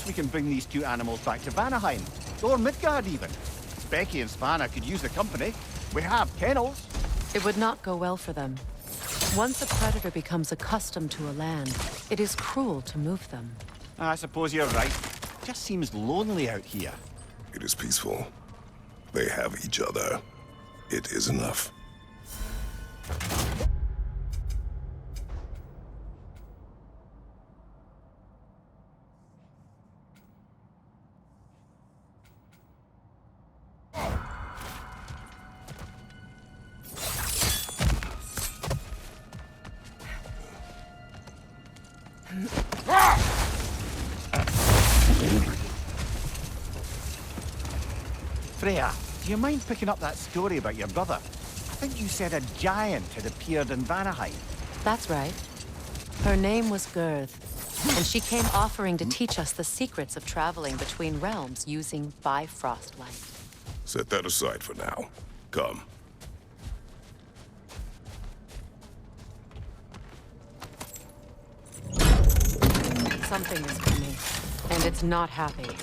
Perhaps we can bring these two animals back to Vanaheim, or Midgard even. Becky and Svanna could use the company. We have kennels. It would not go well for them. Once a predator becomes accustomed to a land, it is cruel to move them. I suppose you're right. Just seems lonely out here. It is peaceful. They have each other. It is enough. Freya, do you mind picking up that story about your brother? I think you said a giant had appeared in Vanaheim. That's right. Her name was Girth, and she came offering to teach us the secrets of traveling between realms using Bifrost light. Set that aside for now. Come. Something is coming, and it's not happy.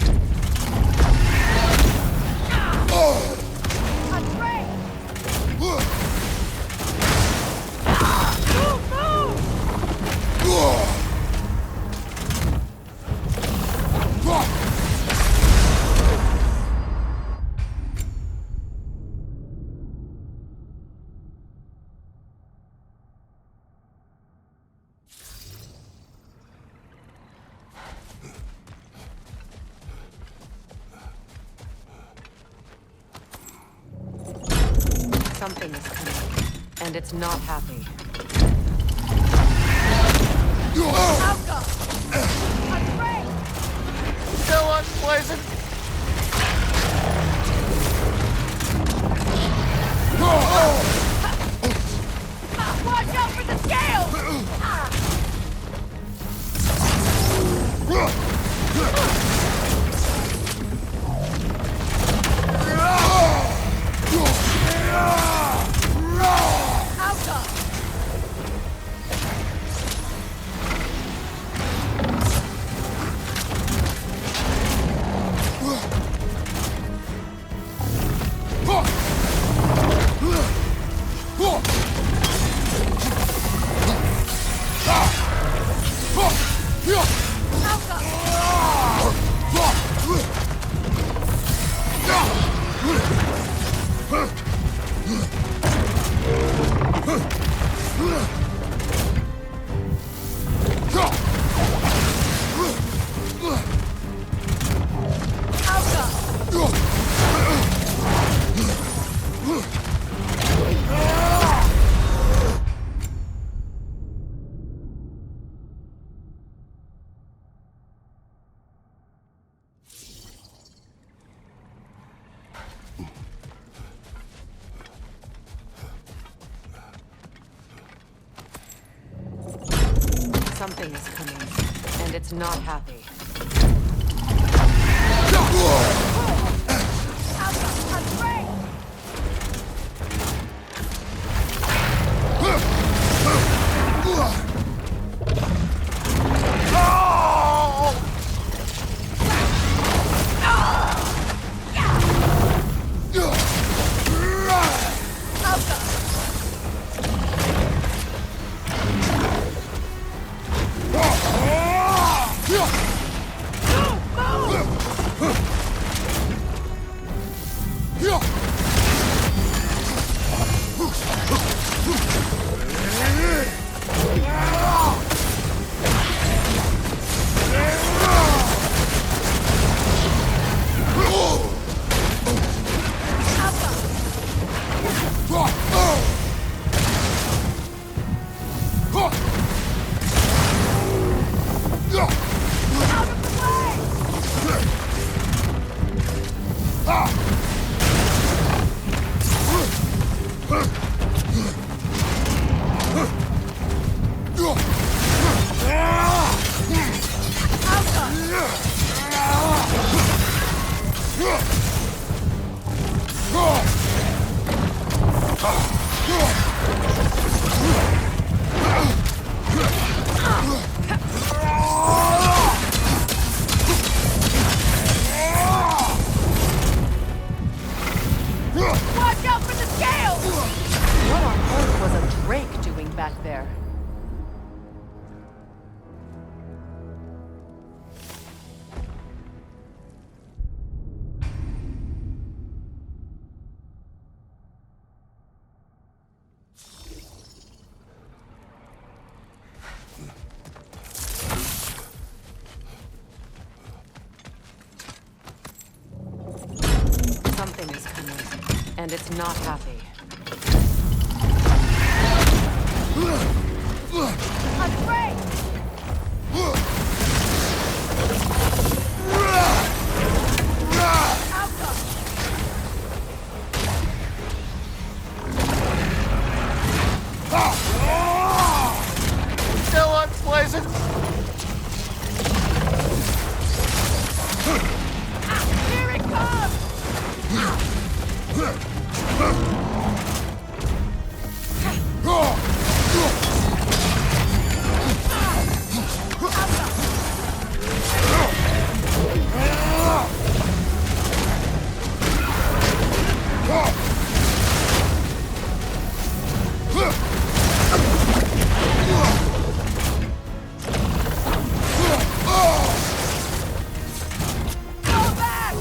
Something is coming, and it's not happy. Alka! Afraid! So unpleasant! Watch out for the scales! Something is coming, and it's not happy. back there. Something is coming, and it's not happy. Afraid! Still unpleasant. Here it comes! Go back!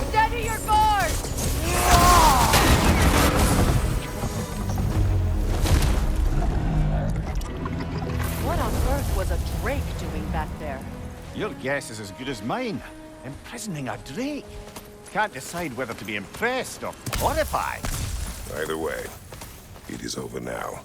Steady your board! What on earth was a drake doing back there? Your guess is as good as mine. Imprisoning a drake. Can't decide whether to be impressed or horrified. Either way, it is over now.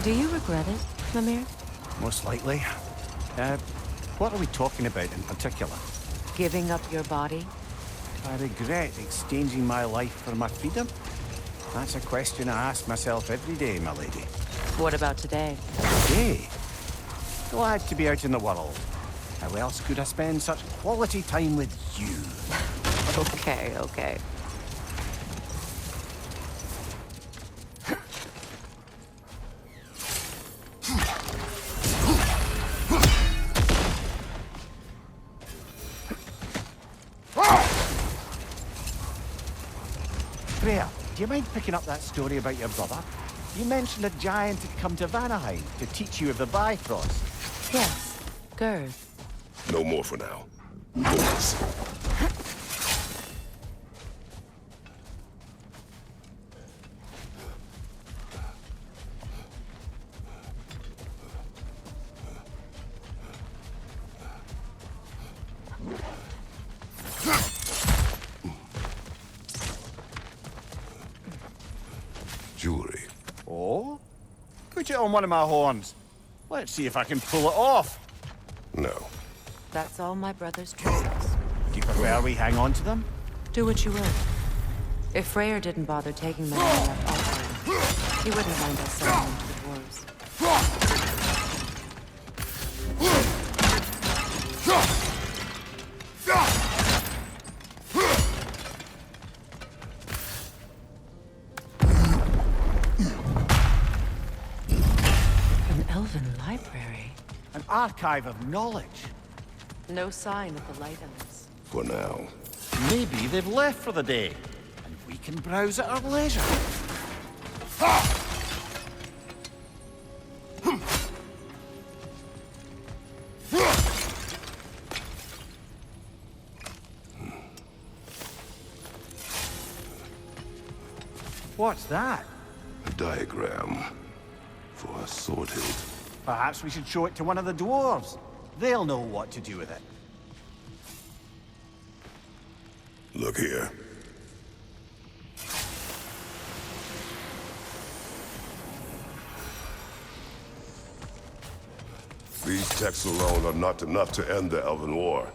Do you regret it, Mimir? Most likely. What are we talking about in particular? Giving up your body? I regret exchanging my life for my freedom? That's a question I ask myself every day, my lady. What about today? Today? Glad to be out in the world. How else could I spend such quality time with you? Okay, okay. Freya, do you mind picking up that story about your brother? You mentioned a giant had come to Vanaheim to teach you of the Bifrost. Yes, Girth. No more for now. Boys. Jewelry. Oh? Put it on one of my horns. Let's see if I can pull it off. No. That's all my brother's treasures. Do you prefer we hang on to them? Do what you will. If Freyr didn't bother taking them all that offering, he wouldn't mind us selling them to the dwarves. An elven library. An archive of knowledge. No sign of the light elves. For now. Maybe they've left for the day, and we can browse at our leisure. What's that? A diagram for a sorted. Perhaps we should show it to one of the dwarves. They'll know what to do with it. Look here. These texts alone are not enough to end the Elven War,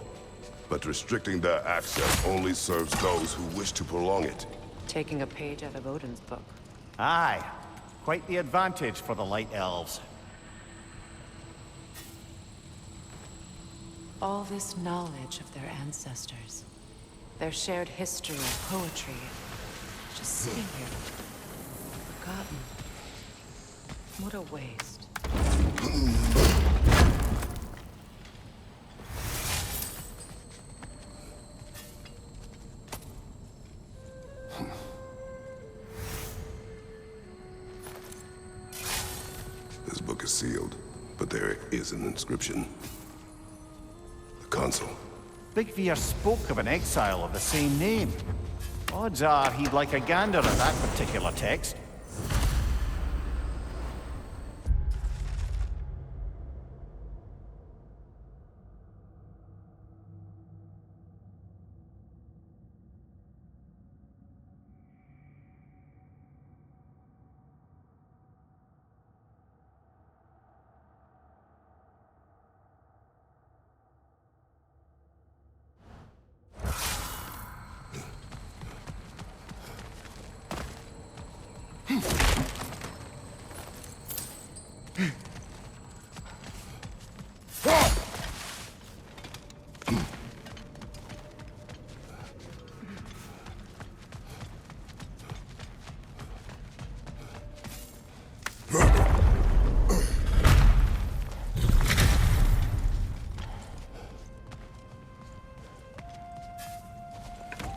but restricting their access only serves those who wish to prolong it. Taking a page out of Odin's book. Aye. Quite the advantage for the Light Elves. All this knowledge of their ancestors, their shared history, poetry, just sitting here, forgotten. What a waste. This book is sealed, but there is an inscription. The consul. Big Veer spoke of an exile of the same name. Odds are he'd like a gander at that particular text.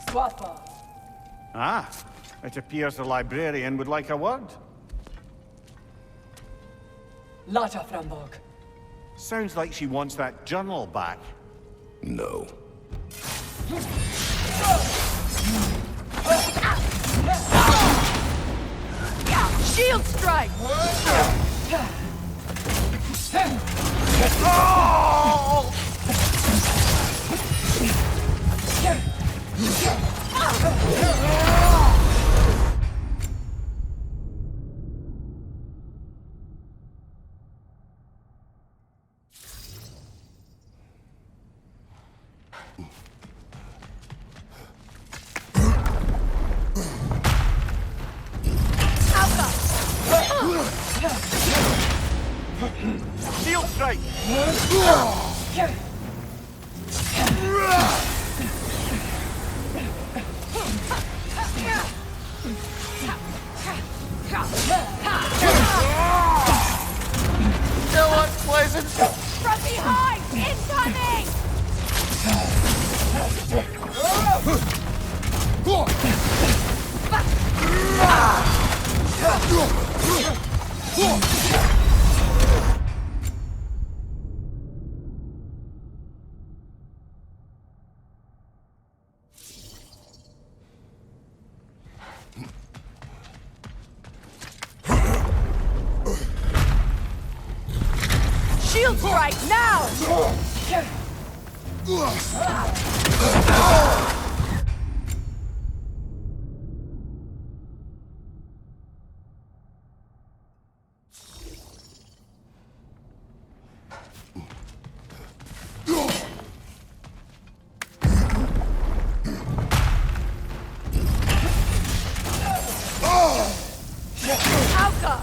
Swappa. Ah, it appears the librarian would like a word. Lata Frambog. Sounds like she wants that journal back. No. Shield strike! Shield strike! Still unpleasant! From behind! Incoming! Shield strike now! Alka!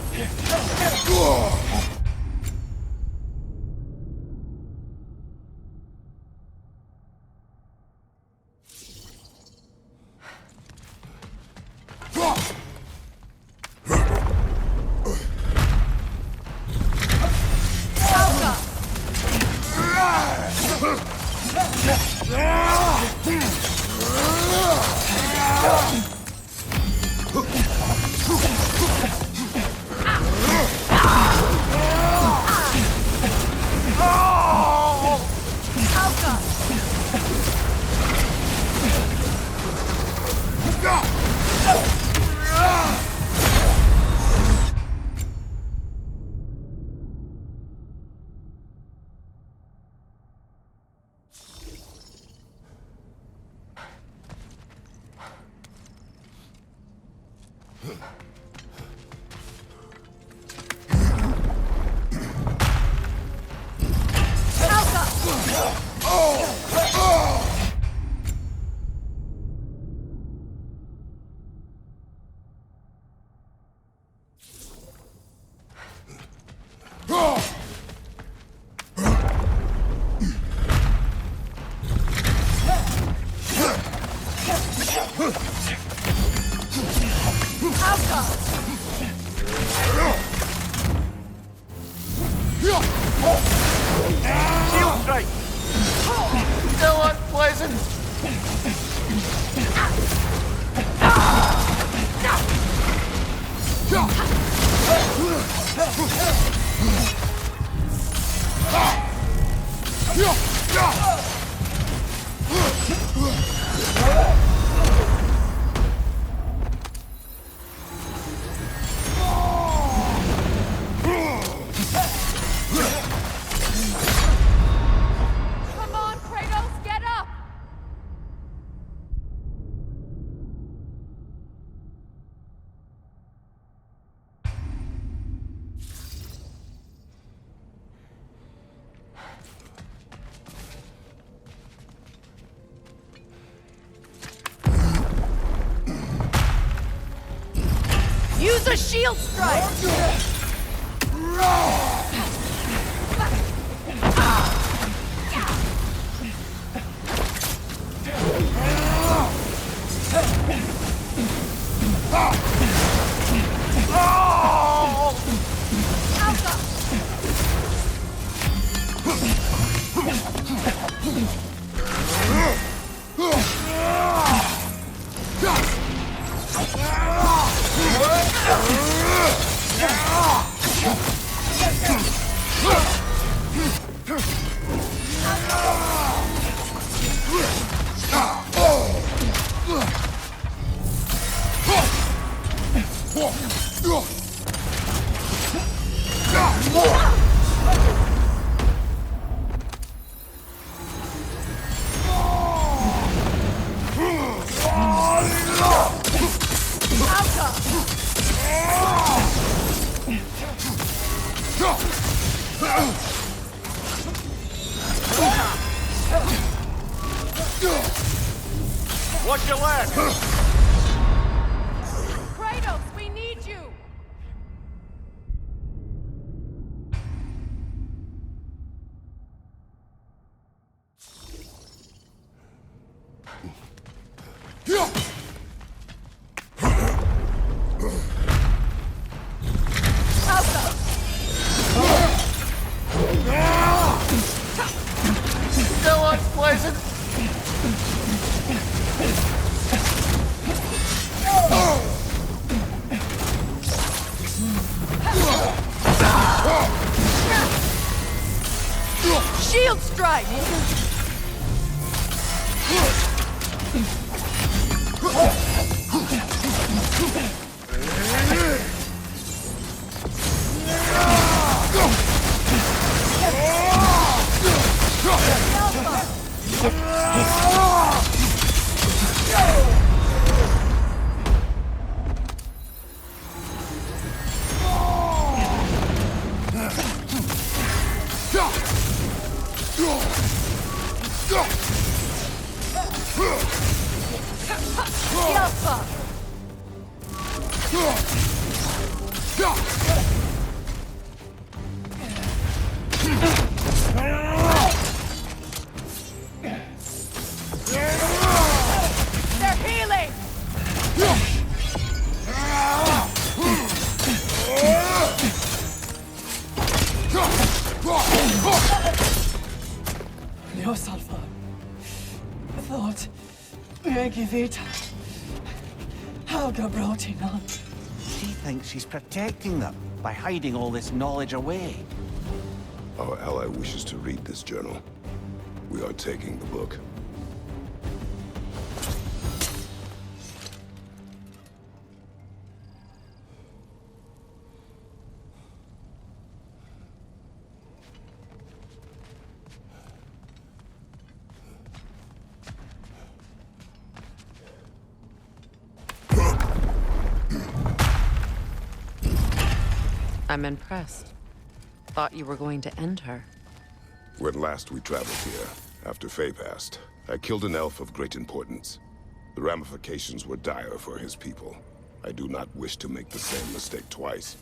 Shield strike! Still unpleasant! Come on, Kratos, get up! Use a shield strike! Watch your left! Kratos, we need you! Still unpleasant! Shield strike! Alpha! They're healing! Dios Alpha. I thought Megivita. Helga brought him on. She thinks she's protecting them by hiding all this knowledge away. Our ally wishes to read this journal. We are taking the book. I'm impressed. Thought you were going to end her. When last we traveled here, after Faye passed, I killed an elf of great importance. The ramifications were dire for his people. I do not wish to make the same mistake twice.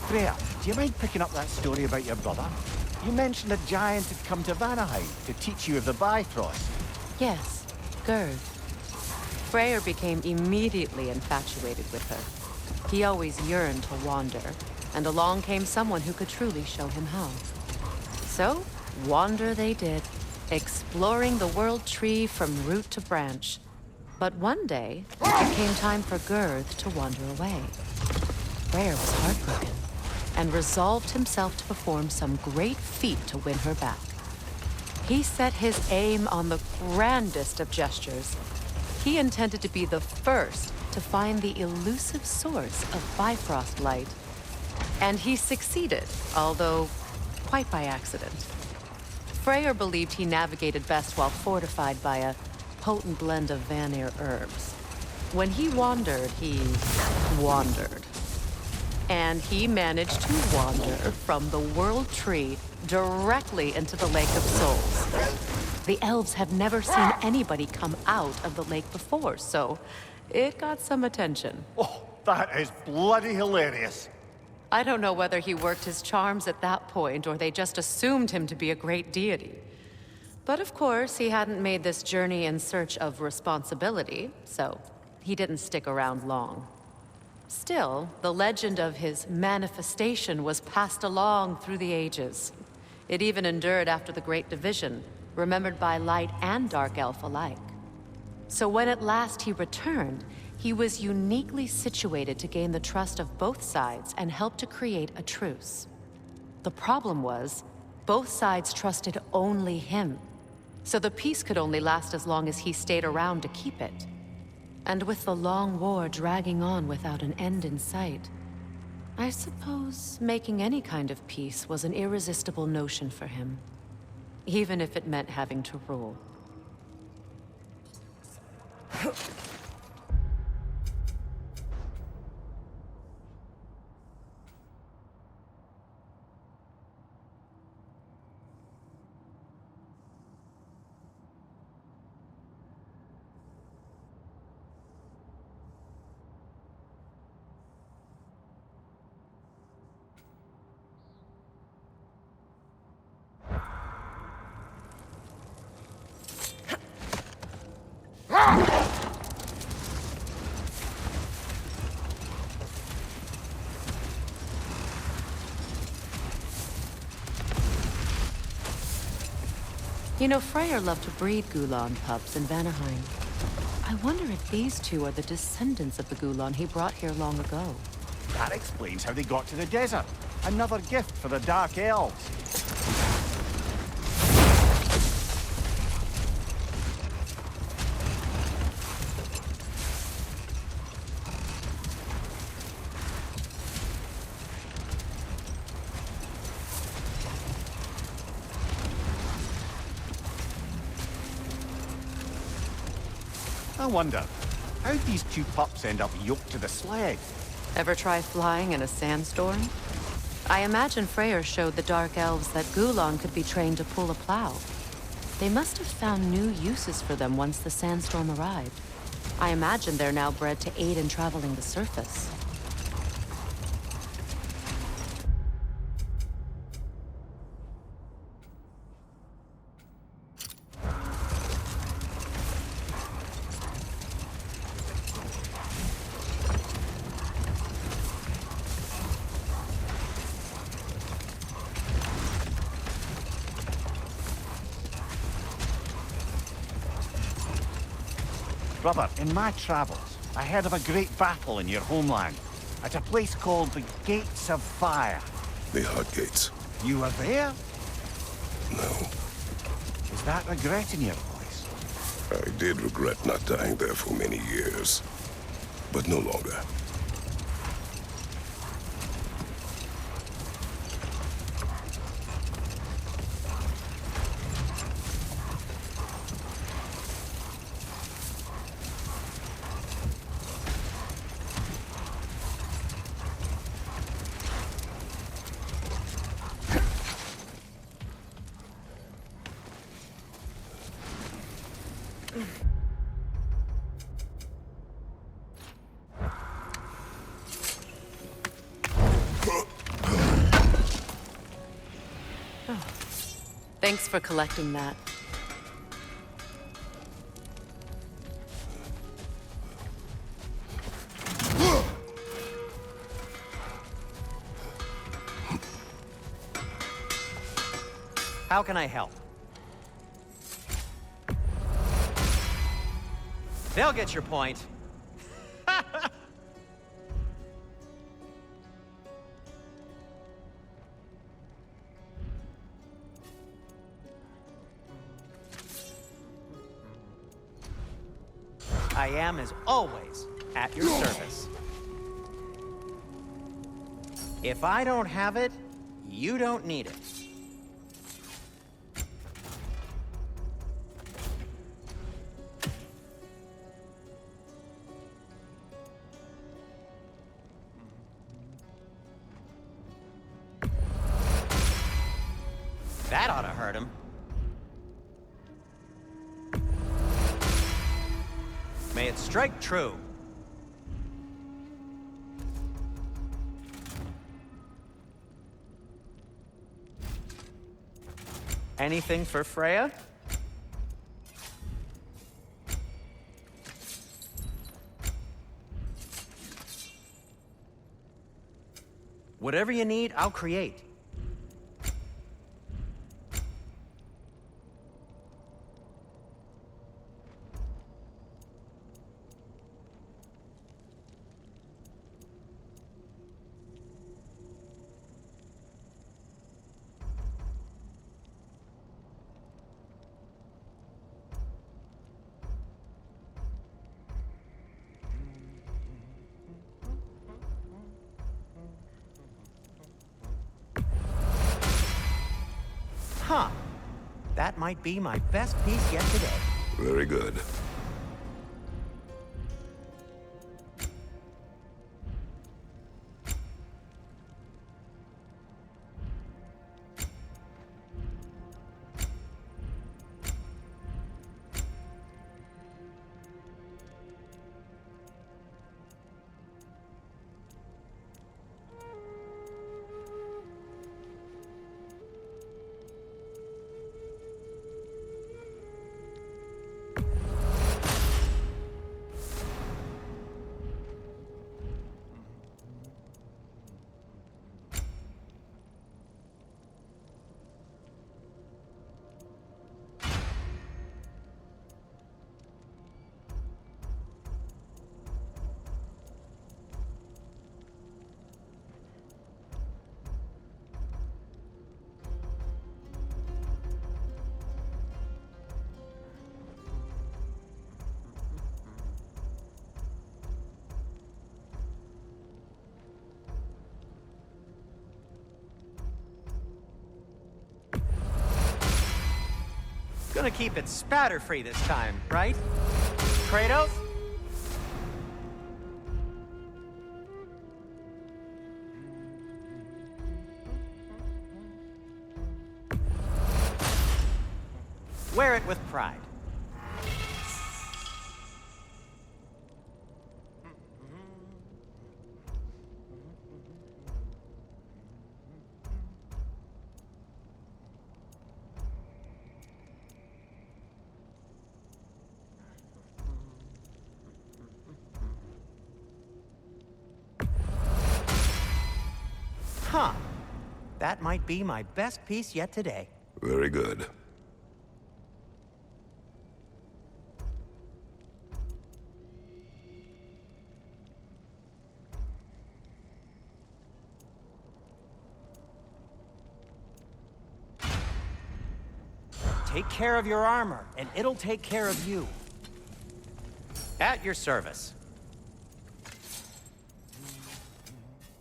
Freya, do you mind picking up that story about your brother? You mentioned a giant had come to Vanaheim to teach you of the Bifrost. Yes, Gerd. Freyr became immediately infatuated with her. He always yearned to wander, and along came someone who could truly show him how. So, wander they did, exploring the World Tree from root to branch. But one day, it became time for Gerd to wander away. Freyr was heartbroken, and resolved himself to perform some great feat to win her back. He set his aim on the grandest of gestures. He intended to be the first to find the elusive source of Bifrost light. And he succeeded, although quite by accident. Freyr believed he navigated best while fortified by a potent blend of Vanir herbs. When he wandered, he wandered. And he managed to wander from the World Tree directly into the Lake of Souls. The elves have never seen anybody come out of the lake before, so it got some attention. Oh, that is bloody hilarious. I don't know whether he worked his charms at that point or they just assumed him to be a great deity. But of course, he hadn't made this journey in search of responsibility, so he didn't stick around long. Still, the legend of his manifestation was passed along through the ages. It even endured after the Great Division, remembered by Light and Dark Elf alike. So when at last he returned, he was uniquely situated to gain the trust of both sides and help to create a truce. The problem was, both sides trusted only him, so the peace could only last as long as he stayed around to keep it. And with the long war dragging on without an end in sight, I suppose making any kind of peace was an irresistible notion for him, even if it meant having to rule. You know, Freyr loved to breed Gulan pups in Vanaheim. I wonder if these two are the descendants of the Gulan he brought here long ago. That explains how they got to the desert. Another gift for the Dark Elves. I wonder, how'd these two pups end up yoked to the sled? Ever try flying in a sandstorm? I imagine Freyr showed the Dark Elves that Gulan could be trained to pull a plow. They must have found new uses for them once the sandstorm arrived. I imagine they're now bred to aid in traveling the surface. Brother, in my travels, I heard of a great battle in your homeland, at a place called the Gates of Fire. The Hut Gates. You were there? No. Is that regret in your voice? I did regret not dying there for many years, but no longer. Thanks for collecting that. How can I help? They'll get your point. I am, as always, at your service. If I don't have it, you don't need it. That ought to hurt him. May it strike true. Anything for Freya? Whatever you need, I'll create. Huh. That might be my best piece yet today. Very good. Gonna keep it spatter-free this time, right? Kratos? Wear it with pride. Huh. That might be my best piece yet today. Very good. Take care of your armor, and it'll take care of you. At your service.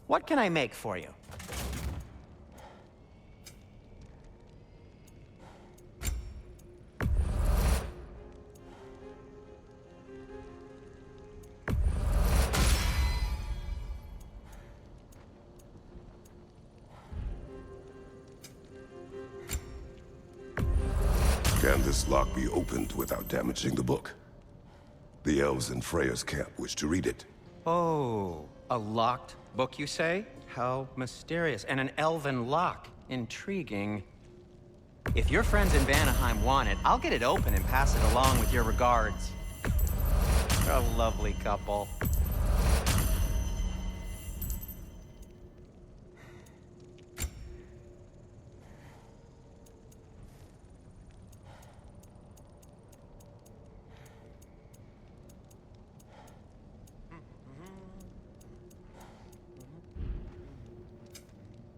What can I make for you? Can this lock be opened without damaging the book? The elves in Freya's camp wish to read it. Oh, a locked book, you say? How mysterious. And an elven lock. Intriguing. If your friends in Vanaheim want it, I'll get it open and pass it along with your regards. They're a lovely couple.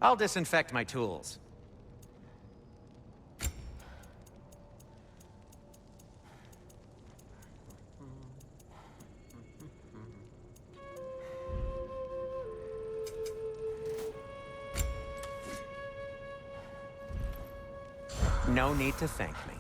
I'll disinfect my tools. No need to thank me.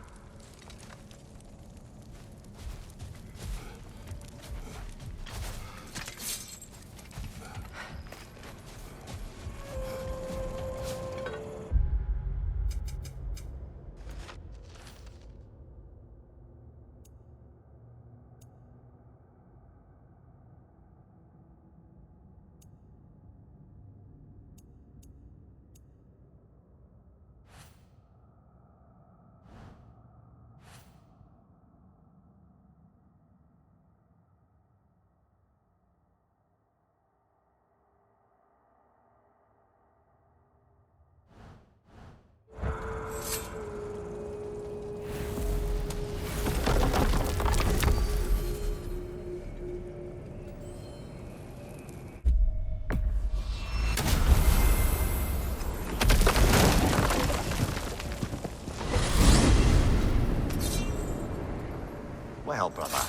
Well, brother,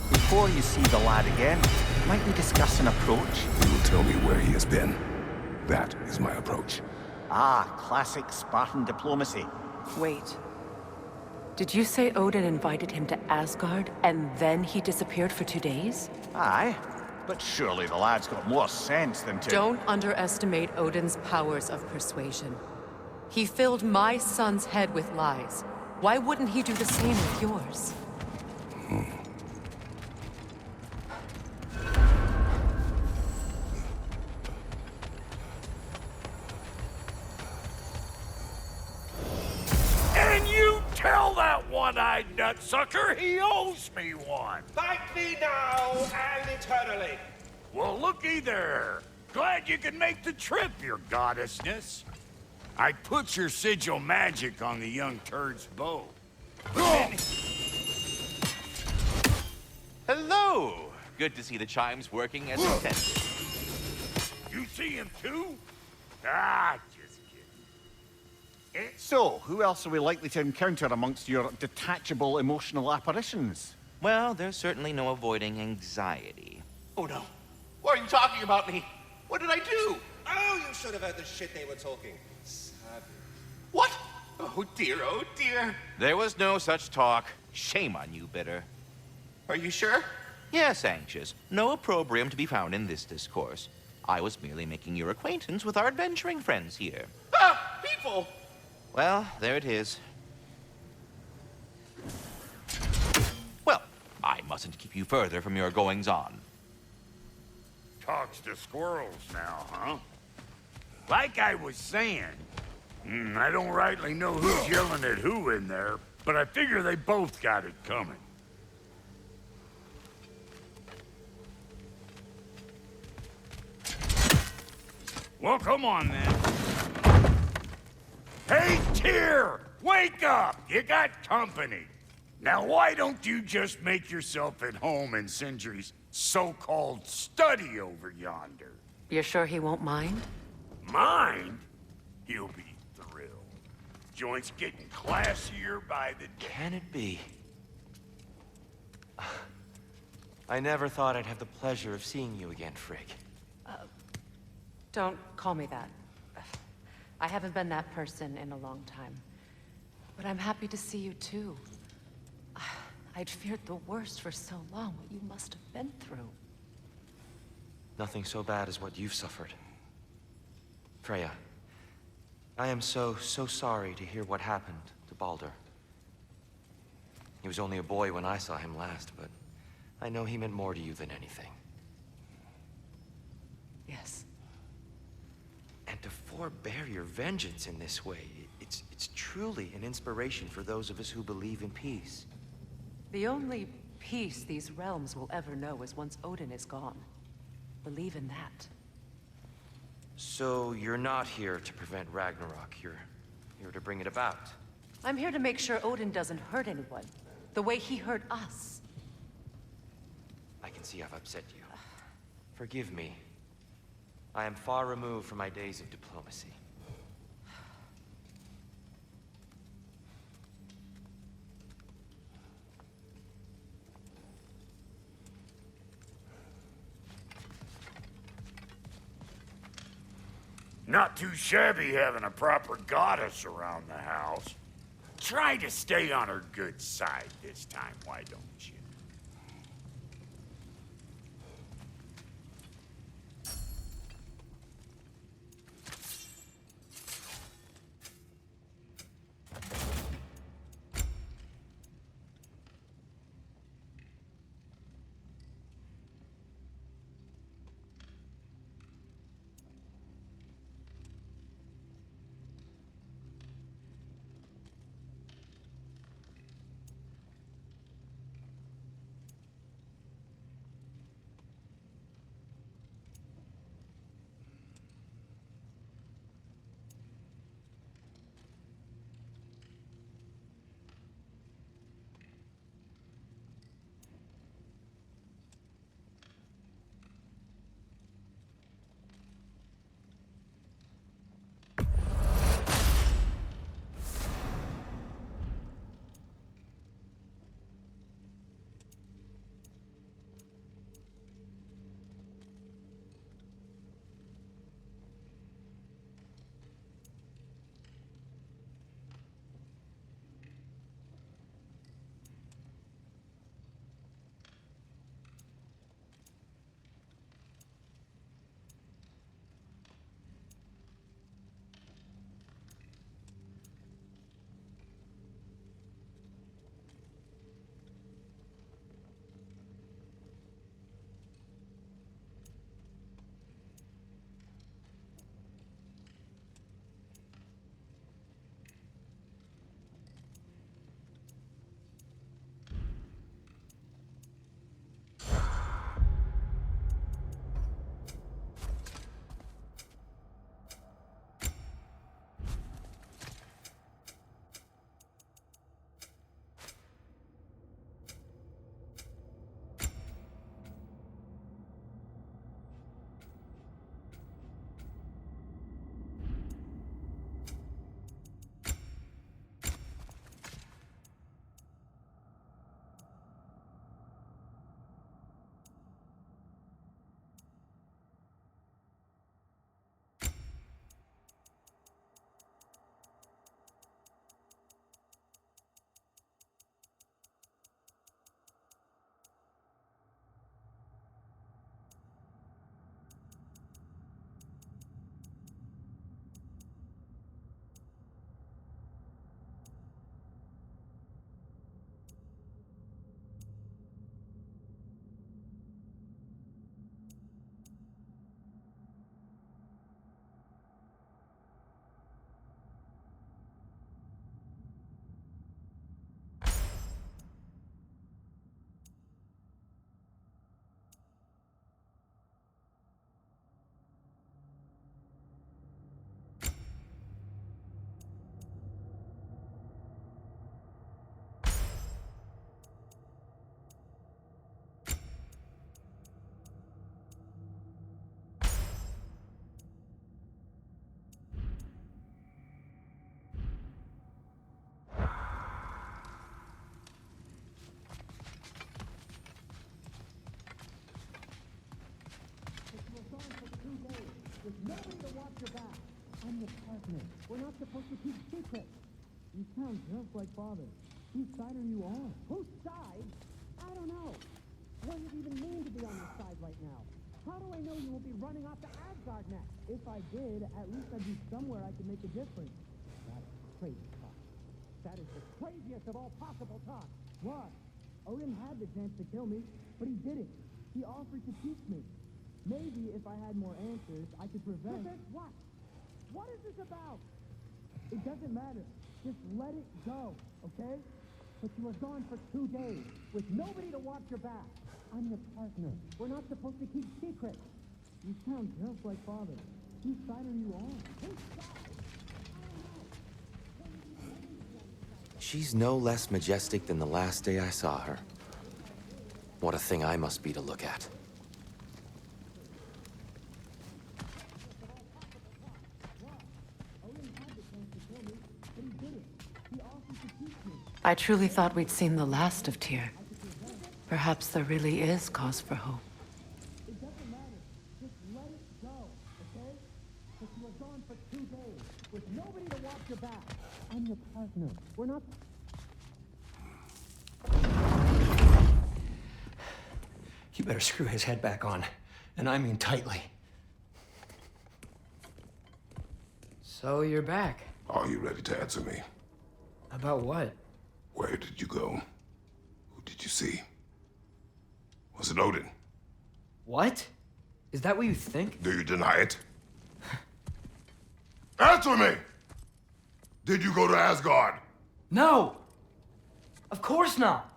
before you see the lad again, might we discuss an approach? You will tell me where he has been. That is my approach. Ah, classic Spartan diplomacy. Wait. Did you say Odin invited him to Asgard, and then he disappeared for 2 days? Aye, but surely the lad's got more sense than to... Don't underestimate Odin's powers of persuasion. He filled my son's head with lies. Why wouldn't he do the same with yours? And you tell that one-eyed nutsucker he owes me one. Thank me now and eternally. Well, looky there. Glad you can make the trip, your goddessness. I put your sigil magic on the young turd's bow. Hello! Good to see the chimes working as intended. You see him too? Ah, just kidding. So, who else are we likely to encounter amongst your detachable emotional apparitions? Well, there's certainly no avoiding anxiety. Oh no. Why are you talking about me? What did I do? Oh, you should have heard the shit they were talking. Savage. What? Oh dear, oh dear. There was no such talk. Shame on you, Bitter. Are you sure? Yes, Anxious. No opprobrium to be found in this discourse. I was merely making your acquaintance with our adventuring friends here. Ah, people! Well, there it is. Well, I mustn't keep you further from your goings-on. Talks to squirrels now, huh? Like I was saying, I don't rightly know who's yelling at who in there, but I figure they both got it coming. Well, come on then. Hey, Tyr! Wake up! You got company. Now, why don't you just make yourself at home in Sindri's so-called study over yonder? You're sure he won't mind? Mind? He'll be thrilled. Joint's getting classier by the day. Can it be? I never thought I'd have the pleasure of seeing you again, Frigg. Don't call me that. I haven't been that person in a long time. But I'm happy to see you too. I'd feared the worst for so long, what you must have been through. Nothing so bad as what you've suffered. Freya, I am so sorry to hear what happened to Baldur. He was only a boy when I saw him last, but I know he meant more to you than anything. Yes. And to forbear your vengeance in this way, It's truly an inspiration for those of us who believe in peace. The only peace these realms will ever know is once Odin is gone. Believe in that. So you're not here to prevent Ragnarok. You're here to bring it about. I'm here to make sure Odin doesn't hurt anyone, the way he hurt us. I can see I've upset you. Forgive me. I am far removed from my days of diplomacy. Not too shabby having a proper goddess around the house. Try to stay on her good side this time, why don't you? There's nobody to watch your back. I'm the partner. We're not supposed to keep secrets. You sound just like Father. Whose side are you on? Whose side? I don't know. What does it even mean to be on your side right now? How do I know you won't be running off to Asgard next? If I did, at least I'd be somewhere I could make a difference. That's crazy talk. That is the craziest of all possible talk. What? Odin had the chance to kill me, but he didn't. He offered to teach me. Maybe if I had more answers, I could prevent... Prevent what? What is this about? It doesn't matter. Just let it go, okay? But you were gone for 2 days, with nobody to watch your back. I'm your partner. We're not supposed to keep secrets. You sound just like Father. Whose side are you on? Whose side? She's no less majestic than the last day I saw her. What a thing I must be to look at. I truly thought we'd seen the last of Tyr. Perhaps there really is cause for hope. It doesn't matter. Just let it go, okay? But you were gone for 2 days, with nobody to watch your back. I'm your partner. We're not... You better screw his head back on. And I mean tightly. So you're back. Are you ready to answer me? About what? Where did you go? Who did you see? Was it Odin? What? Is that what you think? Do you deny it? Answer me! Did you go to Asgard? No! Of course not!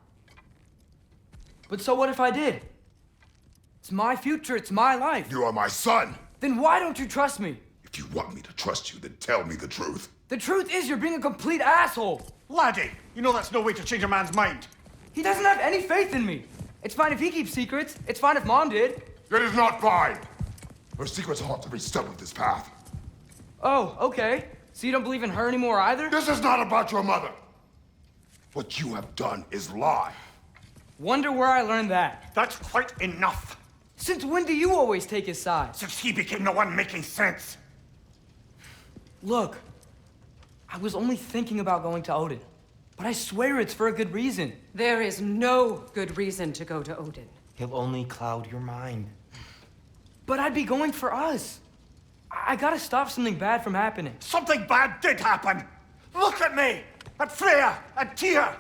But so what if I did? It's my future, it's my life. You are my son! Then why don't you trust me? If you want me to trust you, then tell me the truth. The truth is you're being a complete asshole! Laddie, you know that's no way to change a man's mind. He doesn't have any faith in me. It's fine if he keeps secrets. It's fine if Mom did. It is not fine! Her secrets ought to be stuck with this path. Oh, okay. So you don't believe in her anymore either? This is not about your mother! What you have done is lie. Wonder where I learned that. That's quite enough. Since when do you always take his side? Since he became the one making sense. Look, I was only thinking about going to Odin. But I swear it's for a good reason. There is no good reason to go to Odin. He'll only cloud your mind. But I'd be going for us. I gotta stop something bad from happening. Something bad did happen. Look at me, at Freya, at Tyr.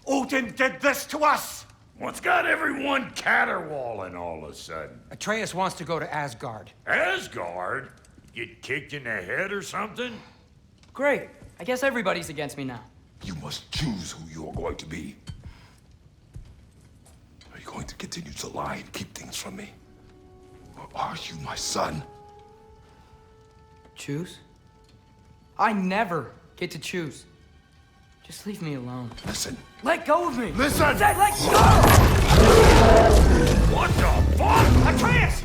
Odin did this to us. What's got everyone caterwauling all of a sudden? Atreus wants to go to Asgard. Asgard? Get kicked in the head or something? Great. I guess everybody's against me now. You must choose who you are going to be. Are you going to continue to lie and keep things from me? Or are you my son? Choose? I never get to choose. Just leave me alone. Listen. Let go of me! Listen! I said let go! What the fuck? Atreus!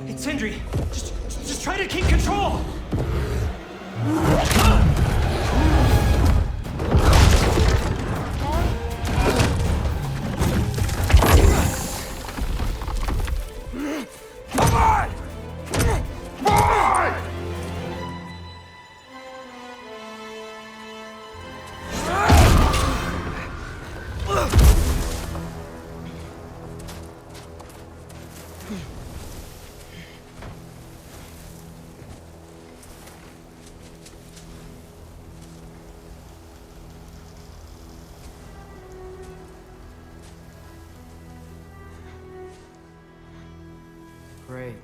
It's Sindri. Just try to keep control. Come on! Boy! Great.